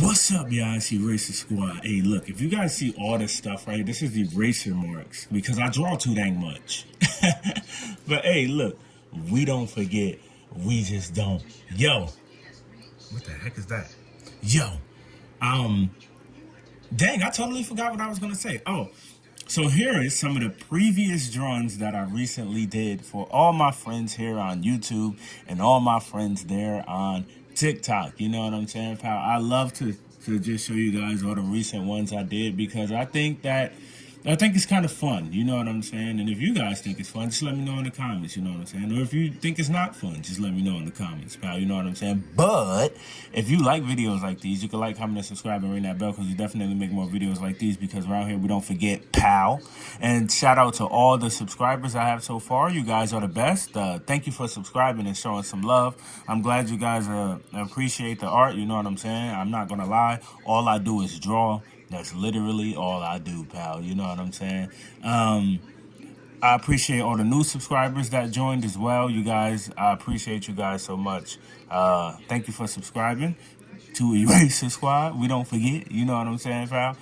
What's up, y'all? It's Eraser Squad. Hey, look, if you guys see all this stuff right, this is the eraser marks because I draw too dang much. But hey, look, we don't forget. We just don't. Yo, what the heck is that? Yo, um, dang, I totally forgot what I was gonna say. Oh, so here is some of the previous drawings that I recently did for all my friends here on YouTube and all my friends there on TikTok. You know what I'm saying, pal? I love to just show you guys all the recent ones I did because I think it's kind of fun, you know what I'm saying? And if you guys think it's fun, just let me know in the comments, you know what I'm saying? Or if you think it's not fun, just let me know in the comments, pal, you know what I'm saying? But if you like videos like these, you can like, comment, and subscribe, and ring that bell because you definitely make more videos like these because around here we don't forget, pal. And shout out to all the subscribers I have so far. You guys are the best. Thank you for subscribing and showing some love. I'm glad you guys appreciate the art, you know what I'm saying? I'm not going to lie. All I do is draw. That's literally all I do, pal. You know what I'm saying? I appreciate all the new subscribers that joined as well. You guys, I appreciate you guys so much. Thank you for subscribing to Eraser Squad. We don't forget. You know what I'm saying, pal?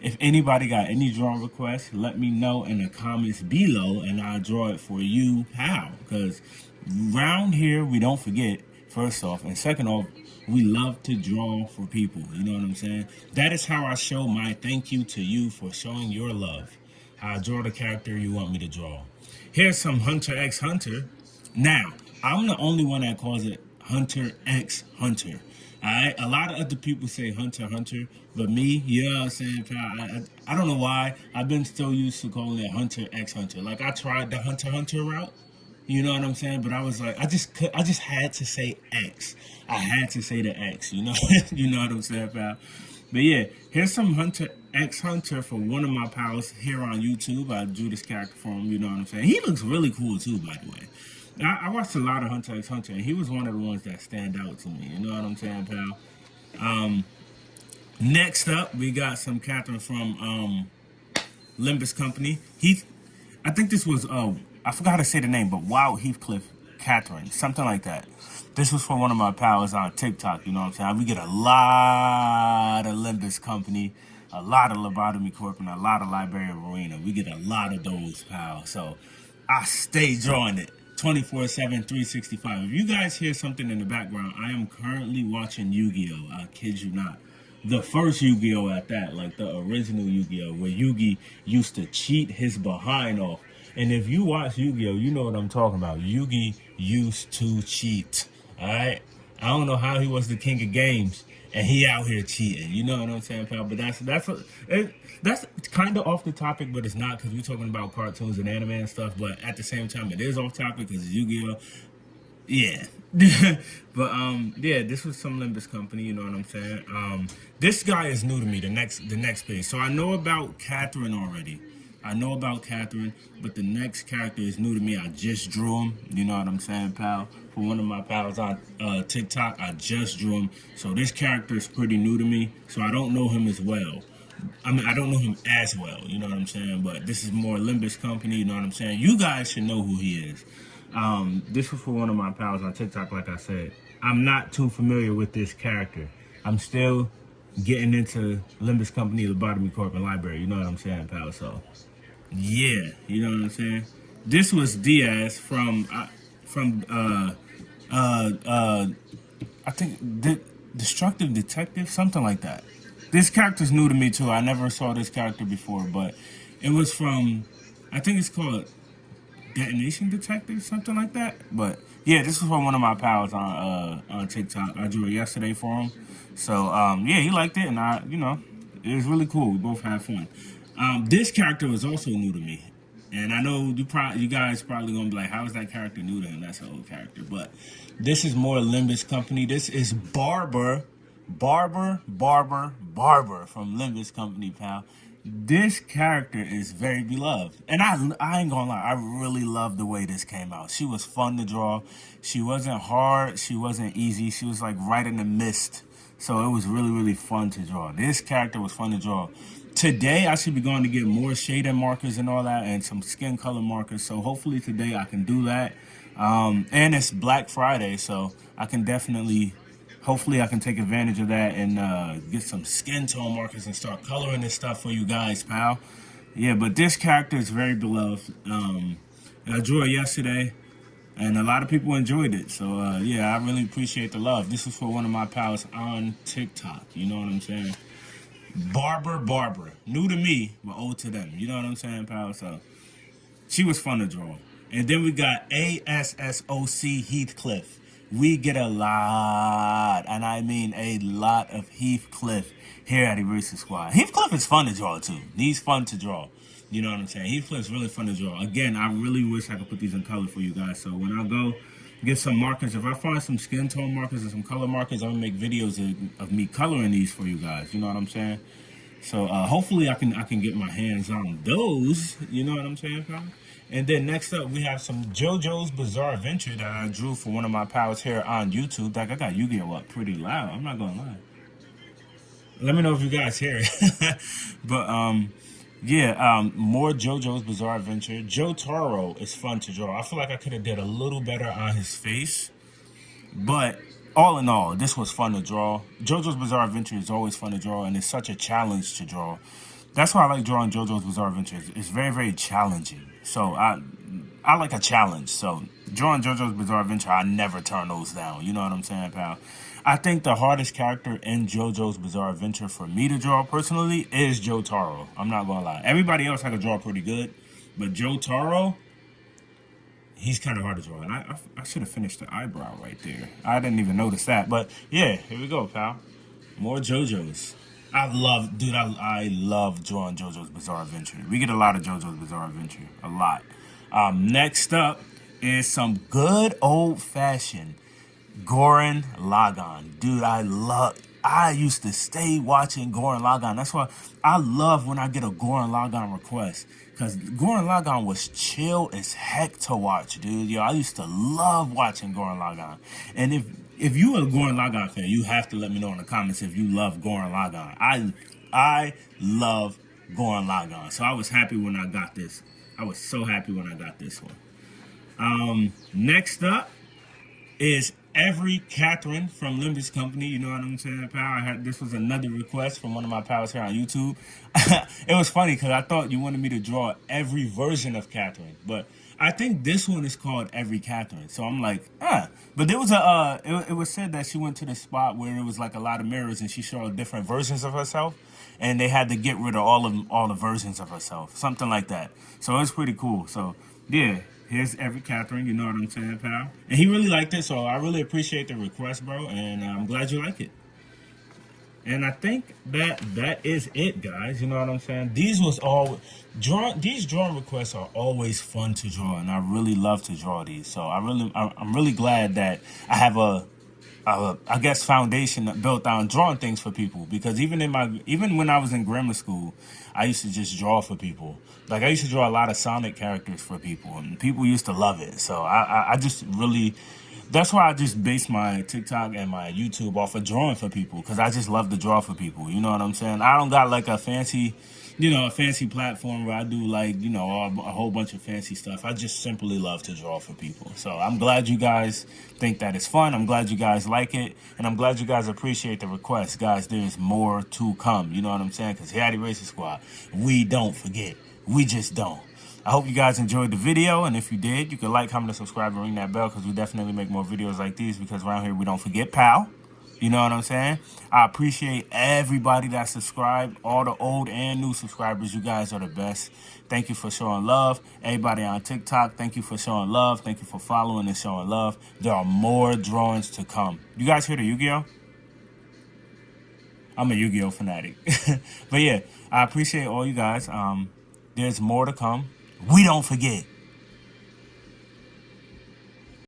If anybody got any drawing requests, let me know in the comments below, and I'll draw it for you, pal. Because round here, we don't forget. First off, and second off, we love to draw for people. You know what I'm saying? That is how I show my thank you to you for showing your love. I draw the character you want me to draw. Here's some Hunter x Hunter. Now, I'm the only one that calls it Hunter x Hunter. Alright, a lot of other people say Hunter Hunter, but me, you know what I'm saying, pal, I don't know why. I've been so used to calling it Hunter x Hunter. Like I tried the Hunter Hunter route. You know what I'm saying? But I was like, I just had to say X. I had to say the X. You know, you know what I'm saying, pal. But yeah, here's some Hunter X Hunter for one of my pals here on YouTube. I drew this character for him. You know what I'm saying? He looks really cool too, by the way. I watched a lot of Hunter x Hunter, and he was one of the ones that stand out to me. You know what I'm saying, pal? Next up, we got some Catherine from Limbus Company. I think this was I forgot to say the name, but Wild Heathcliff Catherine, something like that. This was for one of my pals on TikTok. You know what I'm saying? We get a lot of Limbus Company, a lot of Lobotomy Corp, and a lot of Library Arena. We get a lot of those, pal. So I stay drawing it 24/7, 365. If you guys hear something in the background, I am currently watching Yu-Gi-Oh! I kid you not. The first Yu-Gi-Oh! At that, like the original Yu-Gi-Oh! Where Yugi used to cheat his behind off. And if you watch Yu-Gi-Oh!, you know what I'm talking about. Yugi used to cheat. Alright? I don't know how he was the king of games and he out here cheating. You know what I'm saying, pal? But that's kind of off the topic, but it's not because we're talking about cartoons and anime and stuff. But at the same time, it is off topic because it's Yu-Gi-Oh! Yeah. But yeah, this was some Limbus Company, you know what I'm saying? This guy is new to me, the next page. So I know about Catherine already. I know about Catherine, but the next character is new to me. I just drew him, you know what I'm saying, pal? For one of my pals on TikTok, I just drew him. So this character is pretty new to me, so I don't know him as well. I mean, I don't know him as well, you know what I'm saying? But this is more Limbus Company, you know what I'm saying? You guys should know who he is. This was for one of my pals on TikTok, like I said. I'm not too familiar with this character. I'm still getting into Limbus Company, Lobotomy Corp, and Library, you know what I'm saying, pal? So, yeah, you know what I'm saying? This was Diaz I think, Destructive Detective, something like that. This character's new to me, too. I never saw this character before, but it was from, I think it's called Detonation Detective, something like that. But yeah, this was from one of my pals on TikTok. I drew it yesterday for him. So yeah, he liked it, and it was really cool. We both had fun. This character was also new to me, and I know you guys probably gonna be like, "How is that character new to him?" That's an old character, but this is more Limbus Company. This is Barber from Limbus Company, pal. This character is very beloved. And I ain't gonna lie, I really love the way this came out. She was fun to draw. She wasn't hard, she wasn't easy. She was like right in the mist. So it was really, really fun to draw. This character was fun to draw. Today, I should be going to get more shading markers and all that and some skin color markers. So hopefully today I can do that. And it's Black Friday, so I can definitely hopefully I can take advantage of that and get some skin tone markers and start coloring this stuff for you guys, pal. Yeah, but this character is very beloved. I drew it yesterday, and a lot of people enjoyed it. So yeah, I really appreciate the love. This is for one of my pals on TikTok. You know what I'm saying? Barbara, new to me, but old to them. You know what I'm saying, pal? So she was fun to draw. And then we got ASSOC Heathcliff. We get a lot, and I mean a lot of Heathcliff here at Eraser Squad. Heathcliff is fun to draw too. He's fun to draw. You know what I'm saying? Heathcliff's really fun to draw. Again, I really wish I could put these in color for you guys. So when I go get some markers, if I find some skin tone markers and some color markers, I'm gonna make videos of me coloring these for you guys. You know what I'm saying? So hopefully I can get my hands on those. You know what I'm saying, pal? And then next up, we have some JoJo's Bizarre Adventure that I drew for one of my pals here on YouTube. Like, I got Yu-Gi-Oh! Up pretty loud. I'm not gonna lie. Let me know if you guys hear it. But yeah, more JoJo's Bizarre Adventure. Joe Taro is fun to draw. I feel like I could have did a little better on his face, but all in all, this was fun to draw. JoJo's Bizarre Adventure is always fun to draw, and it's such a challenge to draw. That's why I like drawing JoJo's Bizarre Adventure. It's very, very challenging. So I like a challenge. So drawing JoJo's Bizarre Adventure, I never turn those down. You know what I'm saying, pal? I think the hardest character in JoJo's Bizarre Adventure for me to draw personally is Joe Taro. I'm not gonna lie. Everybody else I could draw pretty good, but Joe Taro, he's kind of hard to draw. And I should have finished the eyebrow right there. I didn't even notice that. But yeah, here we go, pal. More JoJo's. I love drawing JoJo's Bizarre Adventure. We get a lot of JoJo's Bizarre Adventure. A lot. Next up is some good old-fashioned Gurren Lagann. Dude, I used to stay watching Gurren Lagann. That's why I love when I get a Gurren Lagann request. Because Gurren Lagann was chill as heck to watch, dude. Yo, I used to love watching Gurren Lagann. And if you a Gurren Lagann fan, you have to let me know in the comments if you love Gurren Lagann. I love Gurren Lagann. So I was happy when I got this. I was so happy when I got this one. Next up is Every Catherine from Limbus Company. You know what I'm saying, pal? This was another request from one of my pals here on YouTube. It was funny because I thought you wanted me to draw every version of Catherine, but I think this one is called Every Catherine. So I'm like, But there was it was said that she went to the spot where it was like a lot of mirrors and she showed different versions of herself, and they had to get rid of all the versions of herself, something like that. So it was pretty cool. So yeah. Here's Every Catherine, you know what I'm saying, pal? And he really liked it, so I really appreciate the request, bro, and I'm glad you like it. And I think that is it, guys. You know what I'm saying? These drawing requests are always fun to draw, and I really love to draw these. So I'm really glad that I have I guess foundation built on drawing things for people, because even when I was in grammar school, I used to just draw for people. Like I used to draw a lot of Sonic characters for people, and people used to love it. So I just really, that's why I just base my TikTok and my YouTube off of drawing for people, because I just love to draw for people. You know what I'm saying? I don't got like a fancy platform where I do like, a whole bunch of fancy stuff. I just simply love to draw for people. So I'm glad you guys think that it's fun. I'm glad you guys like it. And I'm glad you guys appreciate the request. Guys, there's more to come. You know what I'm saying? Because here at Eraser Squad, we don't forget. We just don't. I hope you guys enjoyed the video. And if you did, you can like, comment, and subscribe, and ring that bell, because we definitely make more videos like these, because around here we don't forget, pal. You know what I'm saying? I appreciate everybody that subscribed, all the old and new subscribers. You guys are the best. Thank you for showing love. Everybody on TikTok, thank you for showing love. Thank you for following and showing love. There are more drawings to come. You guys hear the Yu-Gi-Oh? I'm a Yu-Gi-Oh fanatic. But yeah, I appreciate all you guys. There's more to come. We don't forget.